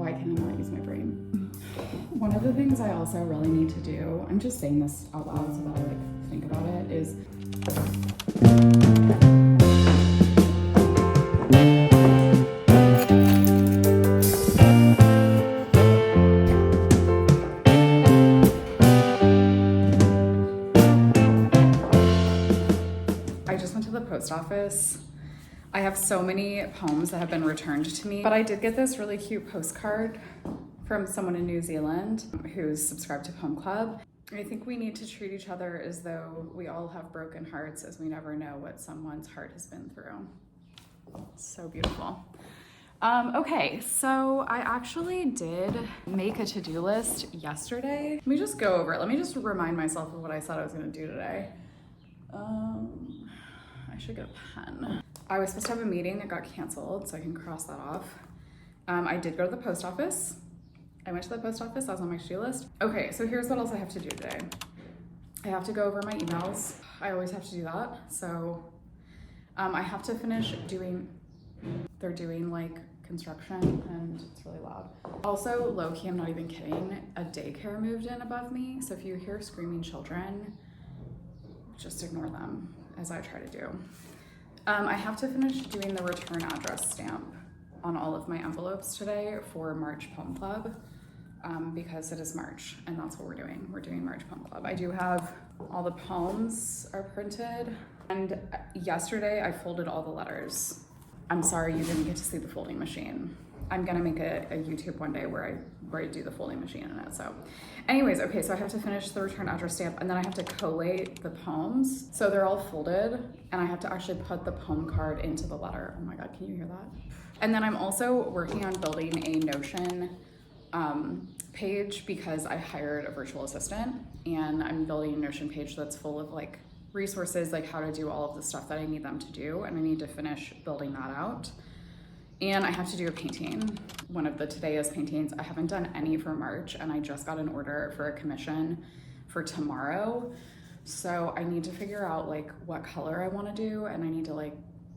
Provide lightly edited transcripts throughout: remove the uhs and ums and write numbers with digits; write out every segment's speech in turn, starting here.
Why can I not use my brain? One of the things I also really need to do, I'm just saying this out loud so that I like think about it, is I just went to the post office. I have so many poems that have been returned to me, but I did get this really cute postcard from someone in New Zealand who's subscribed to Poem Club. I think we need to treat each other as though we all have broken hearts, as we never know what someone's heart has been through. So beautiful. Okay, so I actually did make a to-do list yesterday. Let me just go over it. Let me just remind myself of what I said I was gonna do today. I should get a pen. I was supposed to have a meeting that got canceled, so I can cross that off. I did go to the post office. I went to the post office, that was on my to-do list. Okay, so here's what else I have to do today. I have to go over my emails. I always have to do that. So I have to finish doing, they're doing like construction and it's really loud. Also, low-key, I'm not even kidding, a daycare moved in above me. So if you hear screaming children, just ignore them, as I try to do. I have to finish doing the return address stamp on all of my envelopes today for March Poem Club, because it is March and that's what we're doing. We're doing March Poem Club. I do have all the poems are printed, and yesterday I folded all the letters. I'm sorry you didn't get to see the folding machine. I'm gonna make a YouTube one day where I do the folding machine in it. So anyways, okay, so I have to finish the return address stamp and then I have to collate the poems. So they're all folded and I have to actually put the poem card into the letter. Oh my God, can you hear that? And then I'm also working on building a Notion page because I hired a virtual assistant and I'm building a Notion page that's full of like resources, like how to do all of the stuff that I need them to do. And I need to finish building that out. And I have to do a painting, one of the Today Is paintings. I haven't done any for March and I just got an order for a commission for tomorrow. So I need to figure out like what color I wanna do and I need to like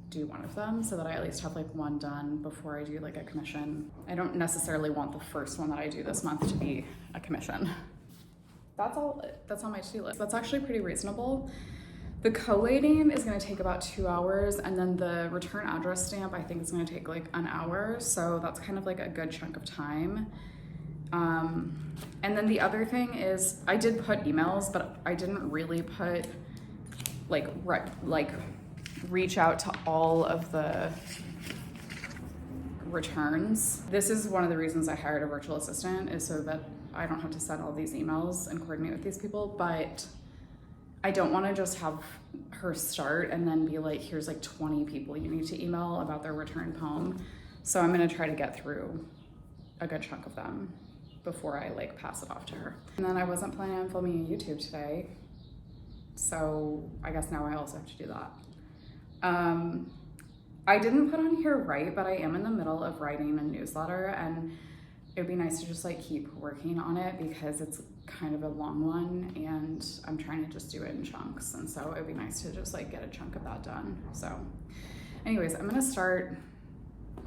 do one of them so that I at least have like one done before I do like a commission. I don't necessarily want the first one that I do this month to be a commission. That's on my to-do list. That's actually pretty reasonable. The collating is gonna take about 2 hours and then the return address stamp I think is gonna take like an hour. So that's kind of like a good chunk of time. And then the other thing is I did put emails, but I didn't really put like reach out to all of the returns. This is one of the reasons I hired a virtual assistant, is so that I don't have to send all these emails and coordinate with these people, but I don't want to just have her start and then be like, here's like 20 people you need to email about their return poem. So I'm going to try to get through a good chunk of them before I like pass it off to her. And then I wasn't planning on filming a YouTube today, so I guess now I also have to do that. I didn't put on here write, but I am in the middle of writing a newsletter and it would be nice to just like keep working on it because it's kind of a long one and I'm trying to just do it in chunks. And so it'd be nice to just like get a chunk of that done. So anyways, I'm gonna start,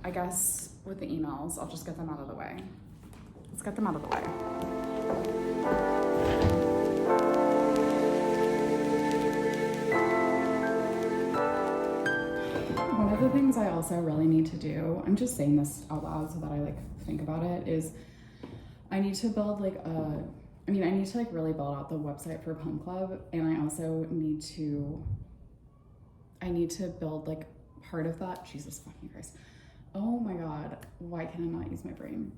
I guess, with the emails. I'll just get them out of the way. Let's get them out of the way. One of the things I also really need to do, I'm just saying this out loud so that I like think about it, is I need to build like I need to like really build out the website for Poem Club, and I also need to build like part of that. Jesus fucking Christ. Oh my God, why can I not use my brain?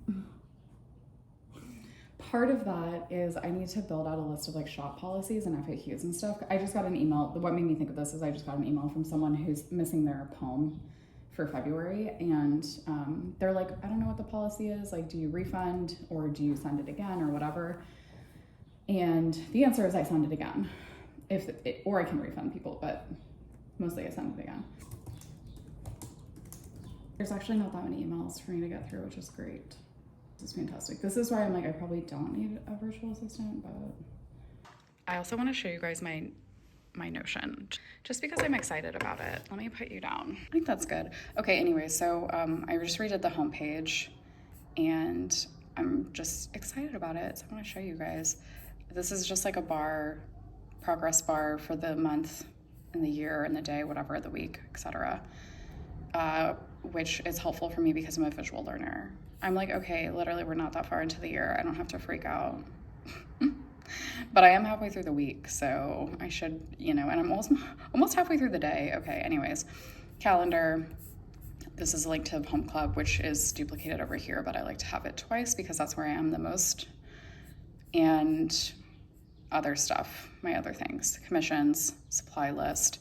Part of that is I need to build out a list of like shop policies and FAQs and stuff. I just got an email. What made me think of this is I just got an email from someone who's missing their poem for February, and they're like, I don't know what the policy is. Like, do you refund or do you send it again or whatever? And the answer is I send it again, or I can refund people, but mostly I send it again. There's actually not that many emails for me to get through, which is great. This is fantastic. This is why I'm like, I probably don't need a virtual assistant, but I also want to show you guys my Notion, just because I'm excited about it. Let me put you down. I think that's good. Okay, anyway, so I just redid the homepage and I'm just excited about it. So I want to show you guys. This is just like a bar, progress bar for the month and the year and the day, whatever, the week, etc. Which is helpful for me because I'm a visual learner. I'm like, okay, literally we're not that far into the year. I don't have to freak out. But I am halfway through the week, so I should, and I'm almost halfway through the day. Okay, anyways, calendar. This is a link to Home Club, which is duplicated over here, but I like to have it twice because that's where I am the most. And other stuff, my other things, commissions, supply list.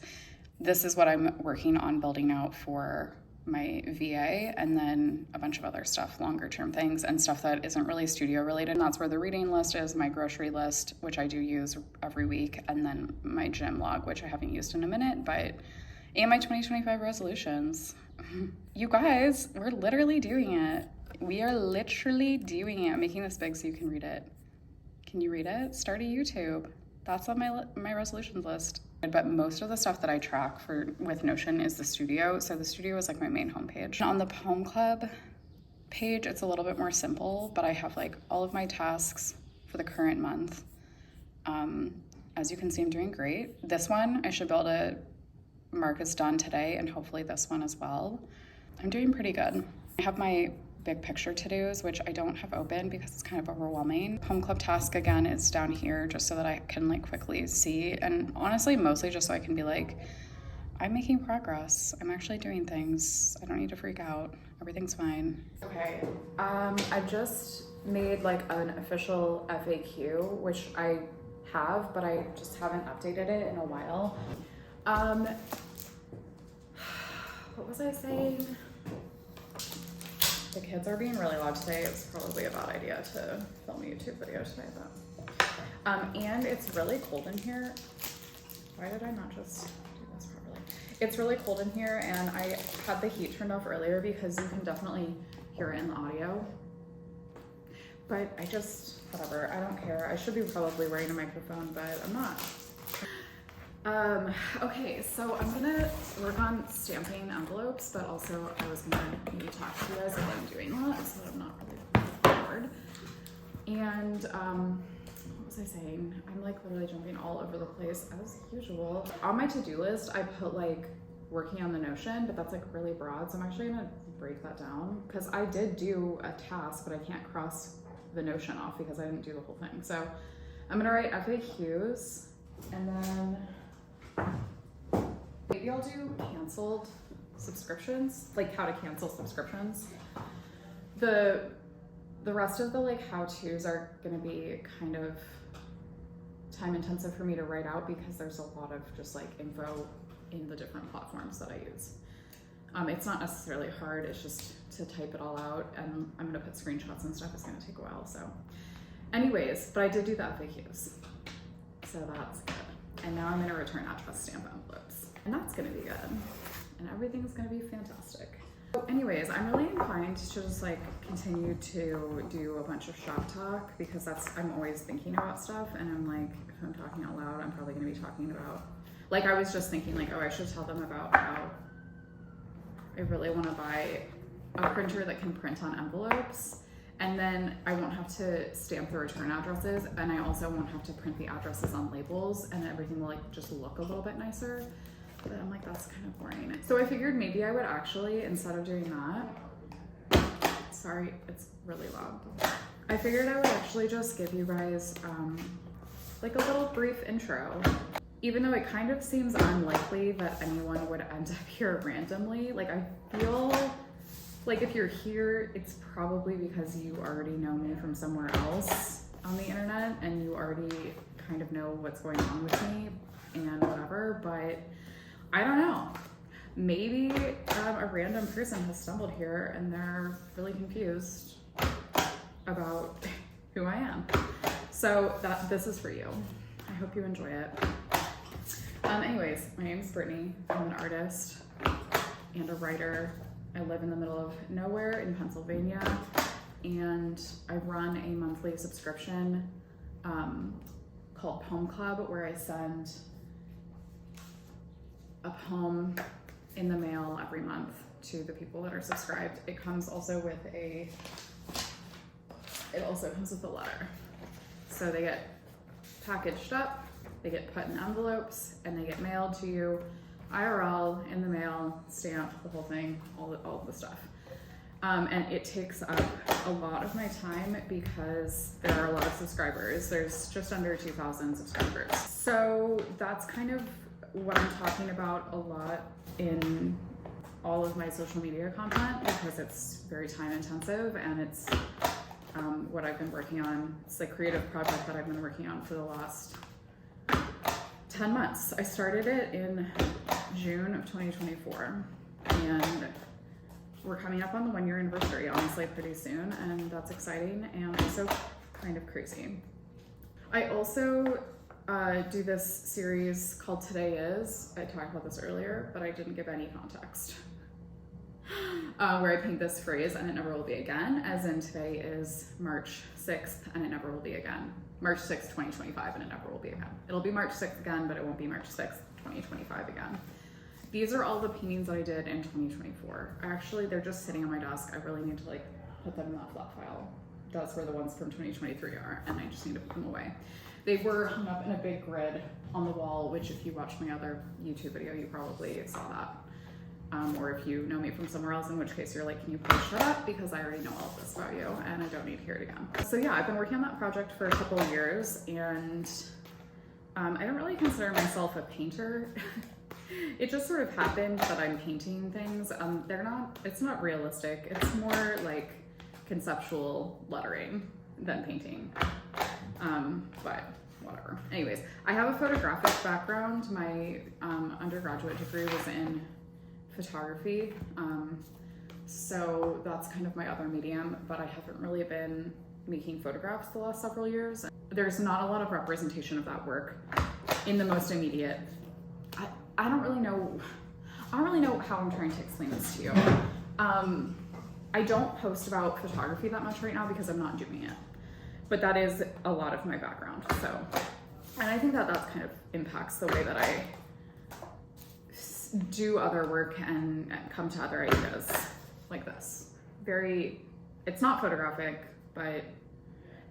This is what I'm working on building out for my VA, and then a bunch of other stuff, longer term things and stuff that isn't really studio related. And that's where the reading list is, my grocery list, which I do use every week, and then my gym log, which I haven't used in a minute, and my 2025 resolutions. You guys, we're literally doing it. We are literally doing it. I'm making this big so you can read it. Can you read it? Start a YouTube. That's on my resolutions list. But most of the stuff that I track with Notion is the studio. So the studio is like my main homepage. On the Home Club page, it's a little bit more simple, but I have like all of my tasks for the current month. As you can see, I'm doing great. This one, I should be able to mark as done today, and hopefully this one as well. I'm doing pretty good. I have my big picture to-dos, which I don't have open because it's kind of overwhelming. Home Club task again is down here just so that I can like quickly see, and honestly mostly just so I can be like, I'm making progress. I'm actually doing things. I don't need to freak out. Everything's fine. Okay, I just made like an official FAQ, which I have, but I just haven't updated it in a while. What was I saying? The kids are being really loud today. It was probably a bad idea to film a YouTube video today, though. And it's really cold in here. Why did I not just do this properly? It's really cold in here, and I had the heat turned off earlier because you can definitely hear it in the audio. But whatever, I don't care. I should be probably wearing a microphone, but I'm not. Okay, so I'm gonna work on stamping envelopes, but also I was gonna maybe talk to you guys while I'm doing that so that I'm not really bored. And what was I saying? I'm like literally jumping all over the place as usual. On my to-do list, I put like working on the Notion, but that's like really broad, so I'm actually gonna break that down because I did do a task, but I can't cross the Notion off because I didn't do the whole thing. So I'm gonna write FAQs, and then maybe I'll do canceled subscriptions, like how to cancel subscriptions. The rest of the like how-tos are gonna be kind of time intensive for me to write out because there's a lot of just like info in the different platforms that I use. It's not necessarily hard, it's just to type it all out, and I'm gonna put screenshots and stuff. It's gonna take a while, so. Anyways, but I did do the FAQs, so that's good. And now I'm gonna return address stamp envelopes. And that's gonna be good. And everything's gonna be fantastic. So anyways, I'm really inclined to just like continue to do a bunch of shop talk because I'm always thinking about stuff, and I'm like, if I'm talking out loud, I'm probably gonna be talking about, like I was just thinking like, oh, I should tell them about how I really wanna buy a printer that can print on envelopes. And then I won't have to stamp the return addresses, and I also won't have to print the addresses on labels, and everything will like just look a little bit nicer. But I'm like, that's kind of boring. So I figured maybe I would actually, instead of doing that, sorry, it's really loud. I figured I would actually just give you guys like a little brief intro. Even though it kind of seems unlikely that anyone would end up here randomly, like I feel like if you're here, it's probably because you already know me from somewhere else on the internet and you already kind of know what's going on with me and whatever, but I don't know. Maybe a random person has stumbled here and they're really confused about who I am. So this is for you. I hope you enjoy it. Anyways, my name is Brittany. I'm an artist and a writer. I live in the middle of nowhere in Pennsylvania, and I run a monthly subscription called Poem Club, where I send a poem in the mail every month to the people that are subscribed. It comes also with a it also comes with a letter. So they get packaged up, they get put in envelopes, and they get mailed to you IRL, in the mail, stamped, the whole thing, all the stuff. And it takes up a lot of my time because there are a lot of subscribers. There's just under 2,000 subscribers. So that's kind of what I'm talking about a lot in all of my social media content, because it's very time intensive, and it's what I've been working on. It's the creative project that I've been working on for the last 10 months. I started it in June of 2024, and we're coming up on the 1-year anniversary, honestly, pretty soon, and that's exciting and also kind of crazy. I also do this series called Today Is. I talked about this earlier, but I didn't give any context. Where I paint this phrase, and it never will be again, as in today is March 6th, and it never will be again. March 6th, 2025, and it never will be again. It'll be March 6th again, but it won't be March 6th, 2025 again. These are all the paintings that I did in 2024. Actually, they're just sitting on my desk. I really need to like put them in that flat file. That's where the ones from 2023 are, and I just need to put them away. They were hung up in a big grid on the wall, which if you watched my other YouTube video, you probably saw that. Or if you know me from somewhere else, in which case you're like, can you please shut up? Because I already know all of this about you and I don't need to hear it again. So yeah, I've been working on that project for a couple of years, and I don't really consider myself a painter. It just sort of happened that I'm painting things. It's not realistic. It's more like conceptual lettering than painting. But whatever. Anyways, I have a photographic background. My undergraduate degree was in photography. So that's kind of my other medium, but I haven't really been making photographs the last several years. There's not a lot of representation of that work in the most immediate. I don't really know how I'm trying to explain this to you. I don't post about photography that much right now because I'm not doing it, but that is a lot of my background. So, and I think that kind of impacts the way that I do other work and come to other ideas like this. It's not photographic, but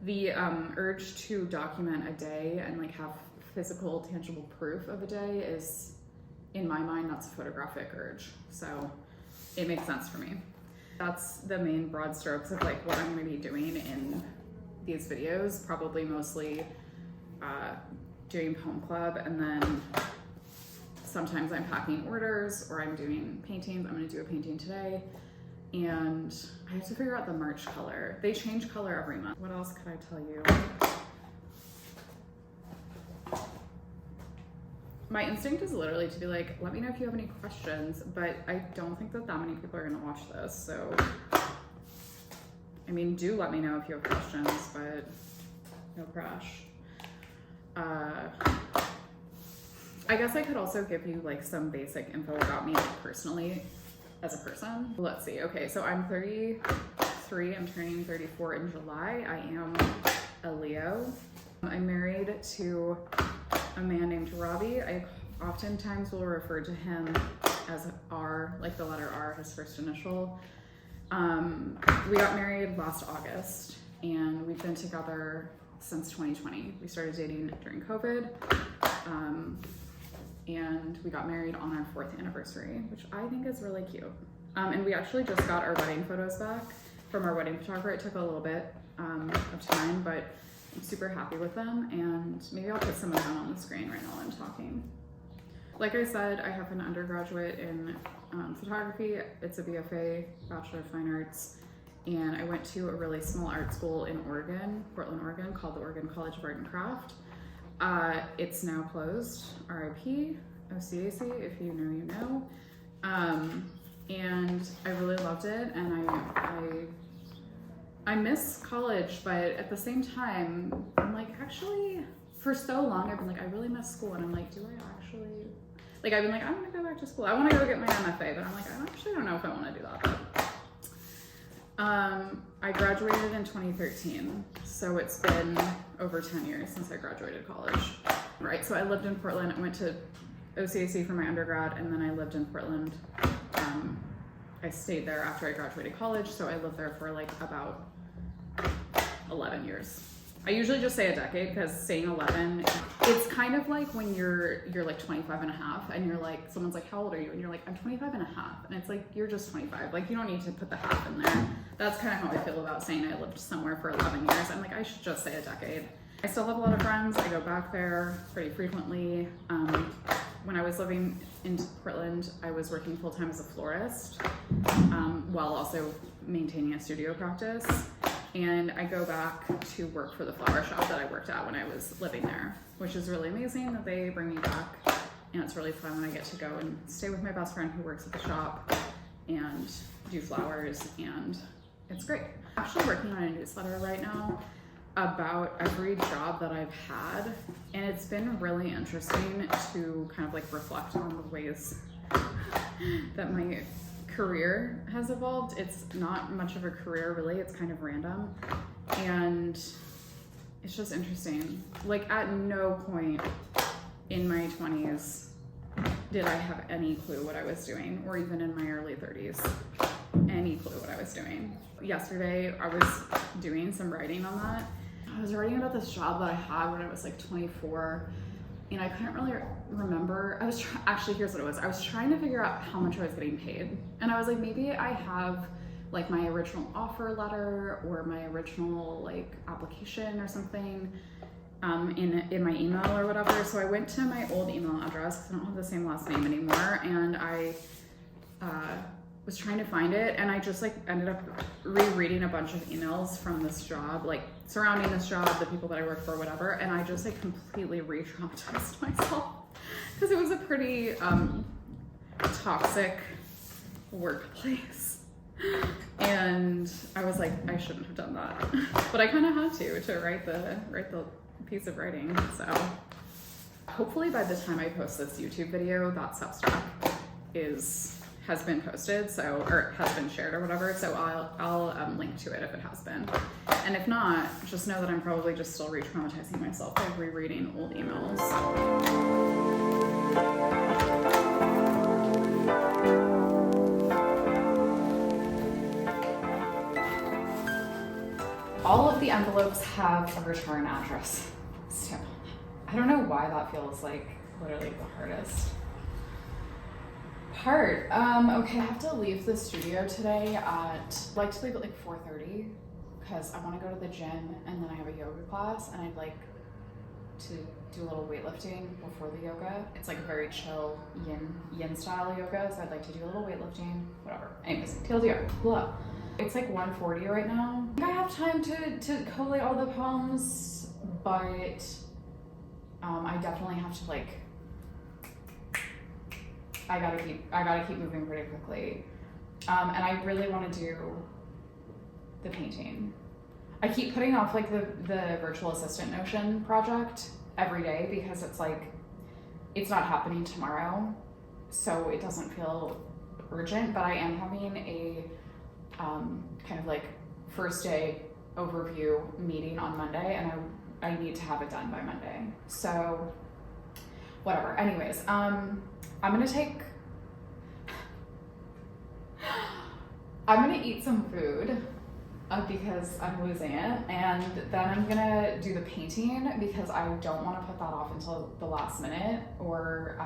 the urge to document a day and like have physical, tangible proof of a day is, in my mind, that's a photographic urge. So it makes sense for me. That's the main broad strokes of like what I'm gonna be doing in these videos, probably mostly doing poem club, and then sometimes I'm packing orders or I'm doing paintings. I'm gonna do a painting today, and I have to figure out the March color. They change color every month. What else could I tell you? My instinct is literally to be like, let me know if you have any questions, but I don't think that many people are gonna watch this, so I mean, do let me know if you have questions, but no crash. I guess I could also give you like some basic info about me personally as a person. Let's see. Okay, so I'm 33. I'm turning 34 in July. I am a Leo. I'm married to a man named Robbie. I oftentimes will refer to him as R, like the letter R, his first initial. We got married last August, and we've been together since 2020. We started dating during COVID, and we got married on our 4th anniversary, which I think is really cute. And we actually just got our wedding photos back from our wedding photographer. It took a little bit of time, but I'm super happy with them, and maybe I'll put some of them on the screen right now while I'm talking. Like I said, I have an undergraduate in photography. It's a BFA, Bachelor of Fine Arts, and I went to a really small art school in Oregon, Portland, Oregon, called the Oregon College of Art and Craft. It's now closed, RIP, OCAC, if you know, you know. And I really loved it, and I miss college, but at the same time, I'm like, actually, for so long, I've been like, I really miss school, and I'm like, do I actually? Like, I've been like, I want to go back to school. I want to go get my MFA, but I'm like, I actually don't know if I want to do that. But, I graduated in 2013, so it's been over 10 years since I graduated college. Right, so I lived in Portland. I went to OCAC for my undergrad, and then I lived in Portland. I stayed there after I graduated college, so I lived there for like about 11 years. I usually just say a decade because saying 11, it's kind of like when you're like 25 and a half and you're like, someone's like, how old are you? And you're like, I'm 25 and a half. And it's like, you're just 25. Like, you don't need to put the half in there. That's kind of how I feel about saying I lived somewhere for 11 years. I'm like, I should just say a decade. I still have a lot of friends. I go back there pretty frequently. When I was living in Portland, I was working full-time as a florist, while also maintaining a studio practice. And I go back to work for the flower shop that I worked at when I was living there, which is really amazing that they bring me back. And it's really fun when I get to go and stay with my best friend who works at the shop and do flowers, and it's great. I'm actually working on a newsletter right now about every job that I've had, and it's been really interesting to kind of like reflect on the ways that my career has evolved. It's not much of a career really, it's kind of random, and it's just interesting. Like, at no point in my 20s did I have any clue what I was doing, or even in my early 30s, any clue what I was doing. Yesterday I was doing some writing on that. I was writing about this job that I had when I was like 24, and I couldn't really remember. Actually, here's what it was. I was trying to figure out how much I was getting paid. And I was like, maybe I have like my original offer letter or my original like application or something in my email or whatever. So I went to my old email address because I don't have the same last name anymore. And I was trying to find it, and I just like ended up rereading a bunch of emails from this job, like surrounding this job, the people that I work for, whatever, and I just like completely re-traumatized myself because it was a pretty toxic workplace, and I was like, I shouldn't have done that, but I kind of had to write the piece of writing. So hopefully by the time I post this YouTube video, that Substack has been posted, or has been shared or whatever, so I'll link to it if it has been. And if not, just know that I'm probably just still re-traumatizing myself by rereading old emails. All of the envelopes have a return address. So I don't know why that feels like literally the hardest part. Okay, I have to leave the studio today I'd like to leave at like 4:30 because I want to go to the gym, and then I have a yoga class, and I'd like to do a little weightlifting before the yoga. It's like a very chill yin style yoga, so I'd like to do a little weightlifting, whatever. Anyways, TLDR, blah. It's like 1:40 right now. I have time to collate all the poems, but I definitely have to like, I gotta keep moving pretty quickly. And I really want to do the painting. I keep putting off like the virtual assistant Notion project every day because it's like, it's not happening tomorrow, so it doesn't feel urgent, but I am having a kind of like first day overview meeting on Monday, and I need to have it done by Monday. So whatever. Anyways, I'm gonna eat some food because I'm losing it, and then I'm gonna do the painting because I don't want to put that off until the last minute, or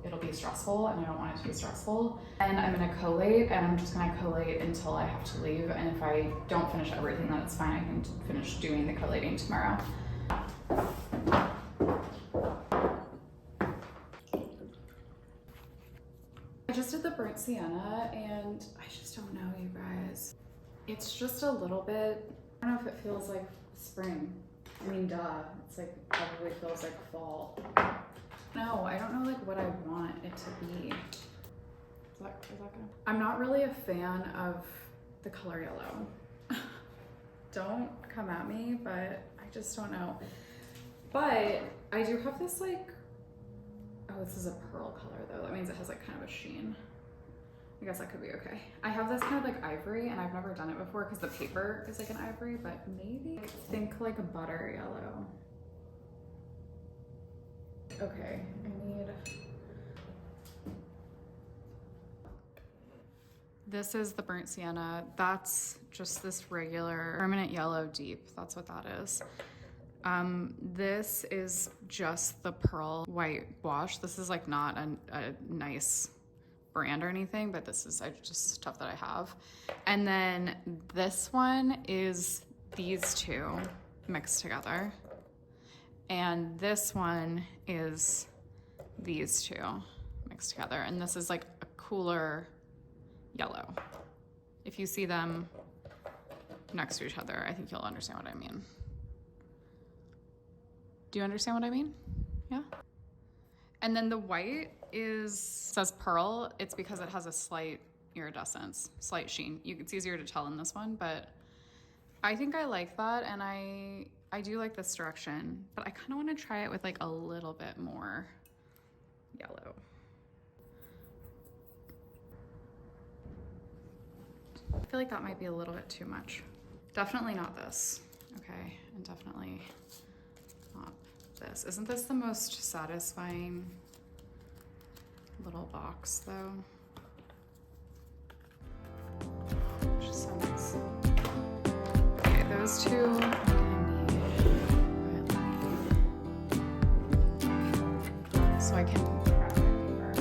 it'll be stressful, and I don't want it to be stressful. And I'm gonna collate, and I'm just gonna collate until I have to leave, and if I don't finish everything, then it's fine. I can finish doing the collating tomorrow. I just did the burnt sienna, and I just don't know, you guys. It's just a little bit, I don't know if it feels like spring. I mean, duh, it's like, probably feels like fall. No, I don't know like what I want it to be. Is that good? I'm not really a fan of the color yellow. Don't come at me, but I just don't know. But I do have this like, oh, this is a pearl color though. That means it has like kind of a sheen. I guess that could be okay. I have this kind of like ivory, and I've never done it before because the paper is like an ivory, but maybe think like a butter yellow. Okay, This is the burnt sienna. That's just this regular permanent yellow deep. That's what that is. This is just the pearl white wash. This is like not a nice brand or anything, but this is just stuff that I have. And then this one is these two mixed together. And this one is these two mixed together. And this is like a cooler yellow. If you see them next to each other, I think you'll understand what I mean. Do you understand what I mean? Yeah. And then the white says pearl. It's because it has a slight iridescence, slight sheen. It's easier to tell in this one, but I think I like that. And I do like this direction, but I kind of want to try it with like a little bit more yellow. I feel like that might be a little bit too much. Definitely not this, okay? And definitely not this. Isn't this the most satisfying little box though? Just so nice. Okay, those two. So I can grab my paper.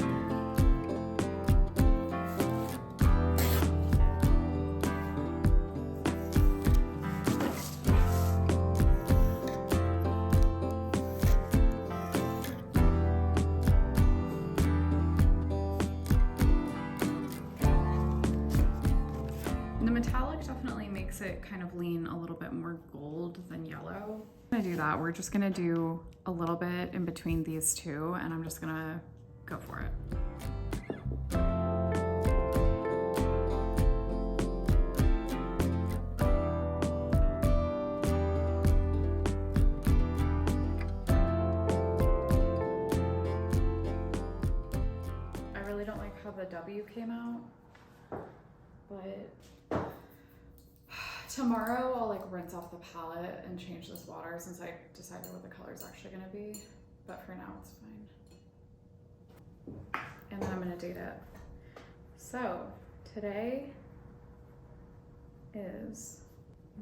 The metallic definitely makes it kind of lean a little bit more gold than yellow. I'm gonna do that. We're just gonna do a little bit in between these two, and I'm just gonna go for it. I really don't like how the W came out, but tomorrow I'll like rinse off the palette and change this water since I decided what the color is actually gonna be, but for now it's fine. And then I'm gonna date it. So today is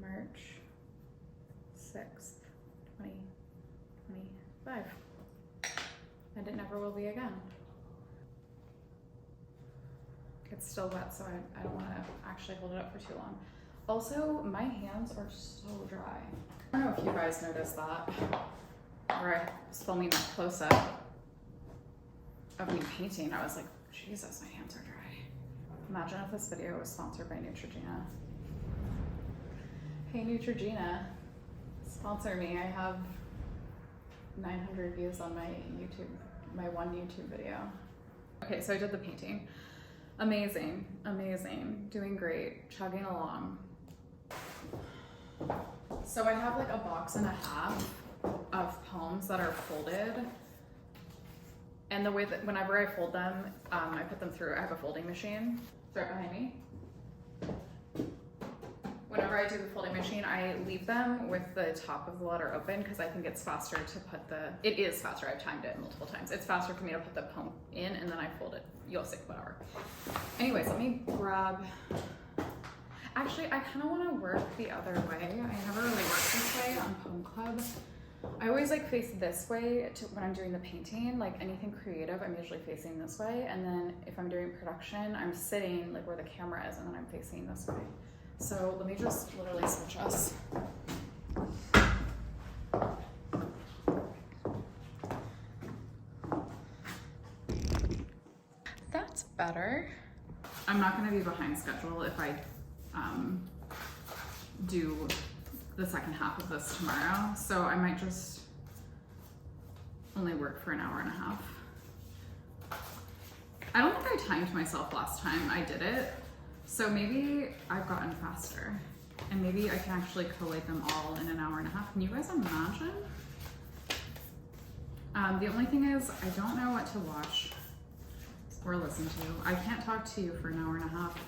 March 6th, 2025. And it never will be again. It's still wet, so I don't wanna actually hold it up for too long. Also, my hands are so dry. I don't know if you guys noticed that, or I was filming that close-up of me painting. I was like, Jesus, my hands are dry. Imagine if this video was sponsored by Neutrogena. Hey Neutrogena, sponsor me. I have 900 views on my one YouTube video. Okay, so I did the painting. Amazing, amazing, doing great, chugging along. So I have like a box and a half of poems that are folded. And the way that whenever I fold them, I put them through, I have a folding machine. It's right behind me. Whenever I do the folding machine, I leave them with the top of the letter open because I think it's faster to put it is faster, I've timed it multiple times. It's faster for me to put the poem in and then I fold it. You'll see, whatever. Anyways, let me grab, actually, I kind of want to work the other way. I never really worked this way on Poem Club. I always like face this way when I'm doing the painting, like anything creative, I'm usually facing this way. And then if I'm doing production, I'm sitting like where the camera is and then I'm facing this way. So let me just literally switch us. That's better. I'm not gonna be behind schedule if I do the second half of this tomorrow. So I might just only work for an hour and a half. I don't think I timed myself last time I did it. So maybe I've gotten faster and maybe I can actually collate them all in an hour and a half. Can you guys imagine? The only thing is I don't know what to watch or listen to. I can't talk to you for an hour and a half.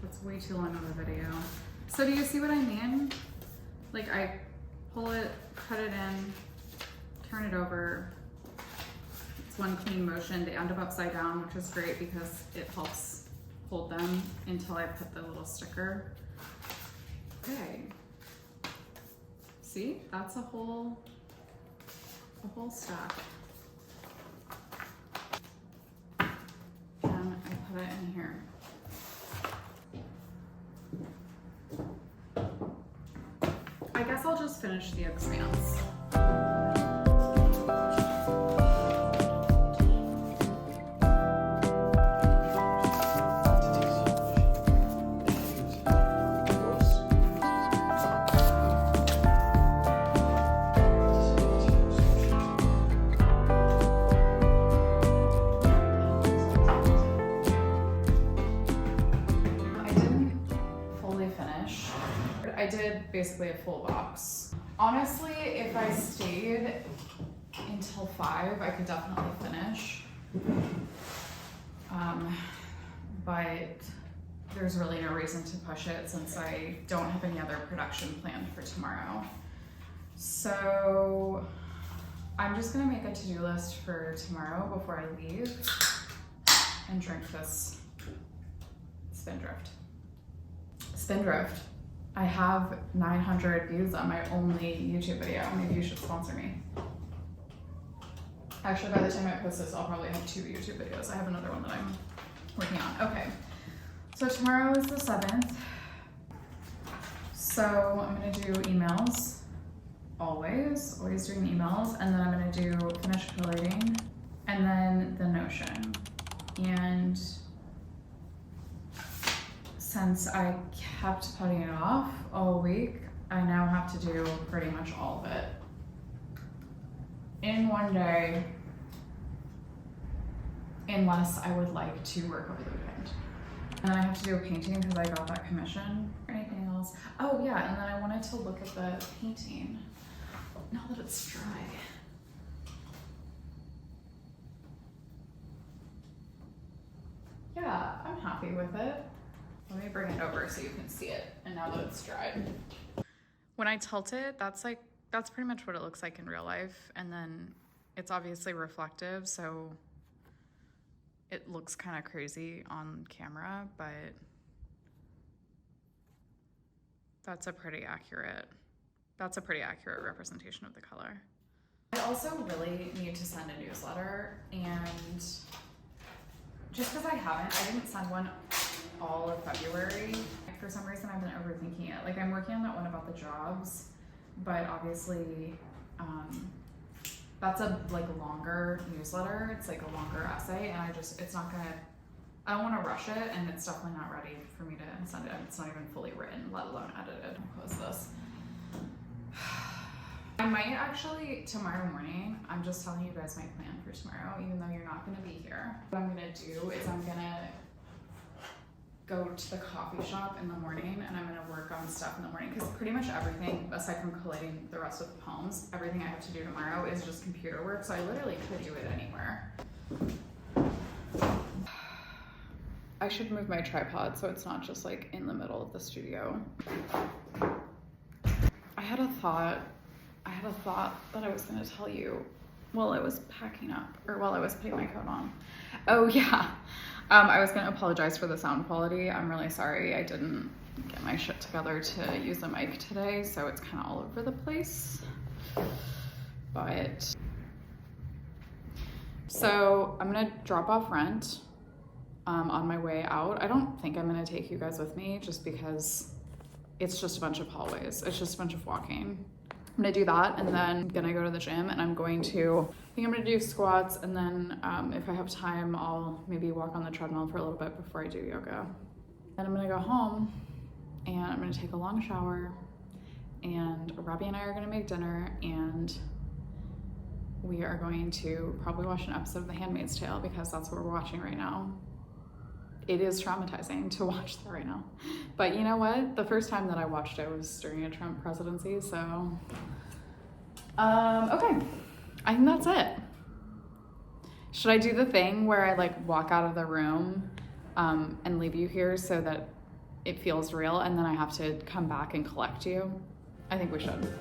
That's way too long of a video. So do you see what I mean? Like I pull it, cut it in, turn it over. It's one clean motion. They end up upside down, which is great because it helps hold them until I put the little sticker. Okay. See, that's a whole stack. And I put it in here. I guess I'll just finish the expanse. I did basically a full box. Honestly, if I stayed until 5, I could definitely finish. But there's really no reason to push it since I don't have any other production planned for tomorrow. So I'm just gonna make a to-do list for tomorrow before I leave and drink this Spindrift. Spindrift. I have 900 views on my only YouTube video. Maybe you should sponsor me. Actually, by the time I post this, I'll probably have 2 YouTube videos. I have another one that I'm working on. Okay, so tomorrow is the 7th. So I'm gonna do emails, always doing emails, and then I'm gonna do finish collating, and then the Notion. And since I kept putting it off all week, I now have to do pretty much all of it in one day, unless I would like to work over the weekend. And then I have to do a painting because I got that commission. Anything else? Oh yeah, and then I wanted to look at the painting now that it's dry. Yeah, I'm happy with it. Let me bring it over so you can see it, and now that it's dried. When I tilt it, that's pretty much what it looks like in real life, and then it's obviously reflective, so it looks kind of crazy on camera, but that's a pretty accurate representation of the color. I also really need to send a newsletter, and just because I didn't send one all of February. For some reason, I've been overthinking it. Like, I'm working on that one about the jobs, but obviously, that's a longer newsletter. It's like a longer essay, and I don't want to rush it, and it's definitely not ready for me to send it. It's not even fully written, let alone edited. I'll close this. I might actually, tomorrow morning, I'm just telling you guys my plan for tomorrow, even though you're not going to be here. What I'm going to do is I'm going to go to the coffee shop in the morning, and I'm going to work on stuff in the morning, because pretty much everything, aside from collating the rest of the poems, everything I have to do tomorrow is just computer work, so I literally could do it anywhere. I should move my tripod so it's not just like in the middle of the studio. I had a thought that I was going to tell you while I was packing up, or while I was putting my coat on. Oh yeah. I was going to apologize for the sound quality. I'm really sorry I didn't get my shit together to use the mic today, so it's kind of all over the place. But so I'm going to drop off rent on my way out. I don't think I'm going to take you guys with me just because it's just a bunch of hallways. It's just a bunch of walking. I'm gonna do that, and then I'm gonna go to the gym, and I think I'm gonna do squats, and then if I have time, I'll maybe walk on the treadmill for a little bit before I do yoga. Then I'm gonna go home, and I'm gonna take a long shower, and Robbie and I are gonna make dinner, and we are going to probably watch an episode of The Handmaid's Tale, because that's what we're watching right now. It is traumatizing to watch that right now. But you know what? The first time that I watched it was during a Trump presidency, so. Okay, I think that's it. Should I do the thing where I walk out of the room and leave you here so that it feels real, and then I have to come back and collect you? I think we should.